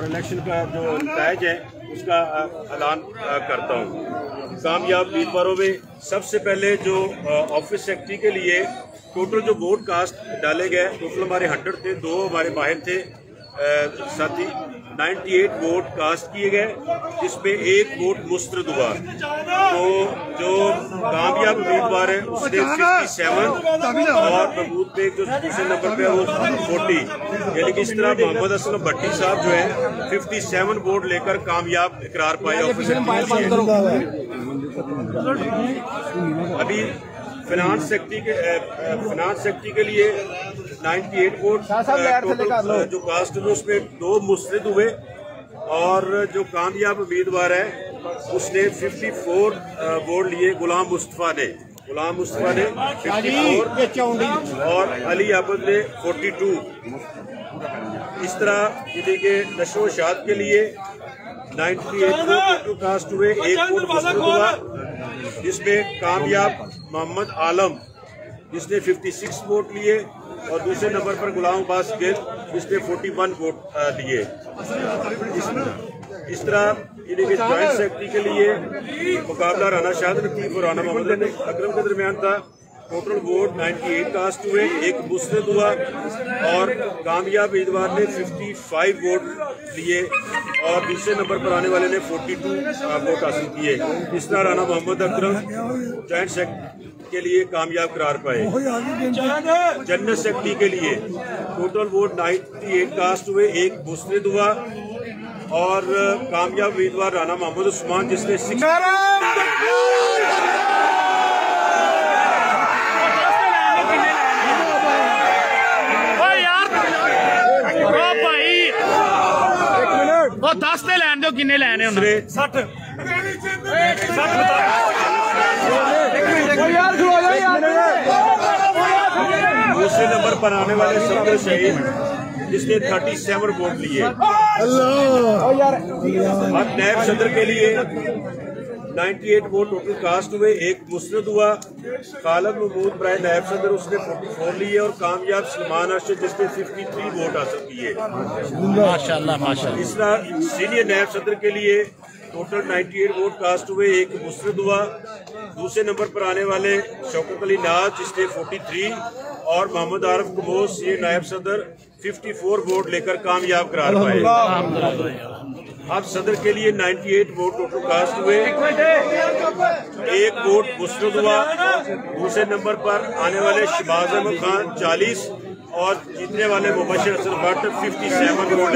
Election का जो नतीज है उसका ऐलान करता हूँ। कामयाब उम्मीदवारों में सबसे पहले जो ऑफिस सेक्रेटरी के लिए टोटल जो वोट कास्ट डाले गए, टोटल हमारे 100 थे, 2 हमारे माहिर थे साथी, 98 वोट कास्ट किए गए, जिसमें 1 वोट मुस्तरद हुआ। तो जो कामयाब उम्मीदवार है उसने 57 और महमूद बेग जो दूसरे नंबर पे है वो 40, यानी कि इस तरह मोहम्मद असलम भट्टी साहब जो है 57 वोट लेकर कामयाब इकरार पाए ऑफिसर। अभी फाइनेंस सेक्रेटरी के लिए 98 वोट टोटल जो कास्ट हुए उसमें 2 मुस्तरद हुए, और जो कामयाब उम्मीदवार है उसने 54 वोट लिए। गुलाम मुस्तफा ने 54 और अली आबद ने 42। इस तरह यानी के नशो शाद के लिए 98 वोट कास्ट हुए, 1 वोट मुस्तरद हुआ, जिसमें कामयाब मोहम्मद आलम जिसने 56 वोट लिए, और दूसरे नंबर पर गुलाम अब्बास गिल जिसने 41 वोट लिए। इस तरह जॉइंट सेक्रेटरी के लिए मुकाबला राना शाह लतीफ और राना मोहम्मद अकरम के दरमियान था। टोटल वोट 98 कास्ट हुए, 1 मुस्तरद हुआ, और कामयाब उम्मीदवार ने 55 वोट लिए, और दूसरे नंबर पर आने वाले ने 42 वोट हासिल किए। इस तरह राना मोहम्मद अकरम जॉइंट सेक्रेटरी के लिए कामयाब करार पाए। जनरल सेक्रेटरी के लिए टोटल वोट 98 कास्ट हुए, 1 मुस्तरद हुआ, और कामयाब उम्मीदवार राना मोहम्मद उस्मान जिसने 6 10 लैन दो, किन्ने लैने 60 दूसरे नंबर पर आने वाले सफदर शहीद जिसने 37 वोट लिए। अब नायब सदर के लिए 98 वोट टोटल कास्ट हुए, 1 मुस्तरद हुआ। खालिद महमूद बराए नायब सदर उसने 44 लिए, और कामयाब सलमान अरशद जिसने 53 वोट हासिल किए। माशाल्लाह माशाल्लाह। इस तरह सीनियर नायब सदर के लिए टोटल 98 वोट कास्ट हुए, 1 मुस्तरद हुआ। दूसरे नंबर पर आने वाले शौकत अली नाज जिसने 43, और मोहम्मद आरिफ कमोस ये नायब सदर 54 वोट लेकर कामयाब करार पाए। अब सदर के लिए 98 वोट टोटल कास्ट हुए, 1 वोट मुस्तरद हुआ। दूसरे नंबर पर आने वाले शहबाज अहमद खान 40, और जीतने वाले मुबशिर हसन भट्ट 57 वोट।